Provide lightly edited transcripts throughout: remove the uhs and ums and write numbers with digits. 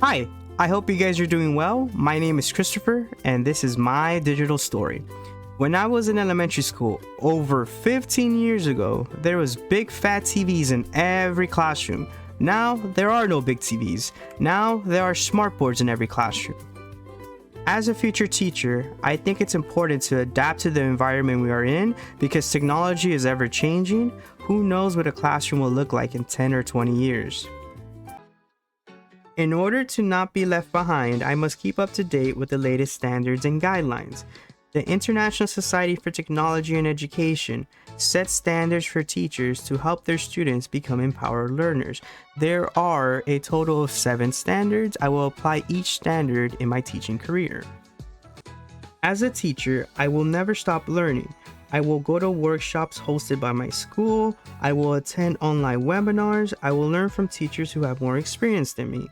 Hi, I hope you guys are doing well. My name is Christopher, and this is my digital story. When I was in elementary school, over 15 years ago, there was big fat TVs in every classroom. Now, there are no big TVs. Now, there are smart boards in every classroom. As a future teacher, I think it's important to adapt to the environment we are in because technology is ever changing. Who knows what a classroom will look like in 10 or 20 years? In order to not be left behind, I must keep up to date with the latest standards and guidelines. The International Society for Technology and Education sets standards for teachers to help their students become empowered learners. There are a total of 7 standards. I will apply each standard in my teaching career. As a teacher, I will never stop learning. I will go to workshops hosted by my school. I will attend online webinars. I will learn from teachers who have more experience than me.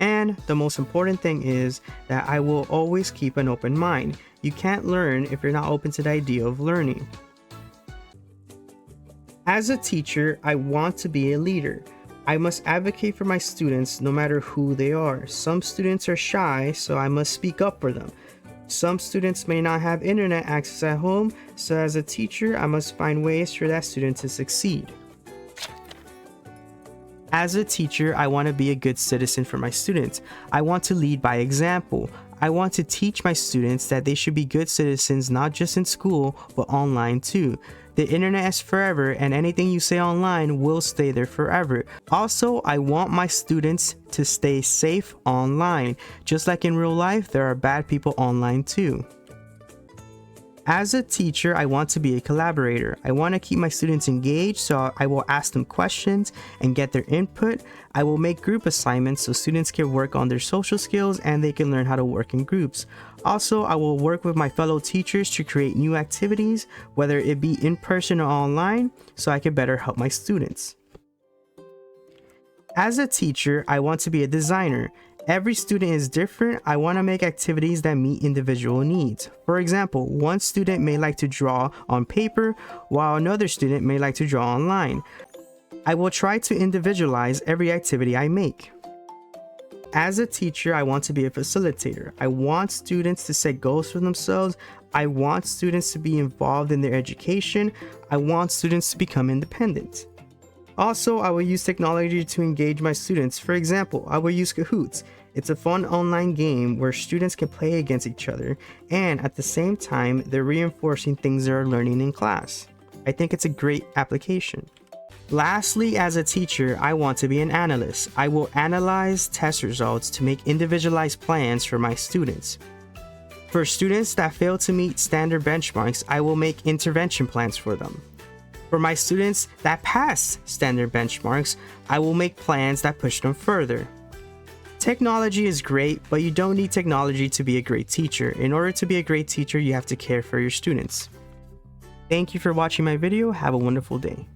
And the most important thing is that I will always keep an open mind. You can't learn if you're not open to the idea of learning. As a teacher, I want to be a leader. I must advocate for my students no matter who they are. Some students are shy, so I must speak up for them. Some students may not have internet access at home, so as a teacher, I must find ways for that student to succeed. As a teacher, I want to be a good citizen for my students. I want to lead by example. I want to teach my students that they should be good citizens not just in school, but online too. The internet is forever, and anything you say online will stay there forever. Also, I want my students to stay safe online. Just like in real life, there are bad people online too. As a teacher, I want to be a collaborator. I want to keep my students engaged, so I will ask them questions and get their input. I will make group assignments so students can work on their social skills and they can learn how to work in groups. Also, I will work with my fellow teachers to create new activities, whether it be in person or online, so I can better help my students. As a teacher, I want to be a designer. Every student is different. I want to make activities that meet individual needs. For example, one student may like to draw on paper, while another student may like to draw online. I will try to individualize every activity I make. As a teacher, I want to be a facilitator. I want students to set goals for themselves. I want students to be involved in their education. I want students to become independent. Also, I will use technology to engage my students. For example, I will use Kahoots. It's a fun online game where students can play against each other, and at the same time, they're reinforcing things they're learning in class. I think it's a great application. Lastly, as a teacher, I want to be an analyst. I will analyze test results to make individualized plans for my students. For students that fail to meet standard benchmarks, I will make intervention plans for them. For my students that pass standard benchmarks, I will make plans that push them further. Technology is great, but you don't need technology to be a great teacher. In order to be a great teacher, you have to care for your students. Thank you for watching my video. Have a wonderful day.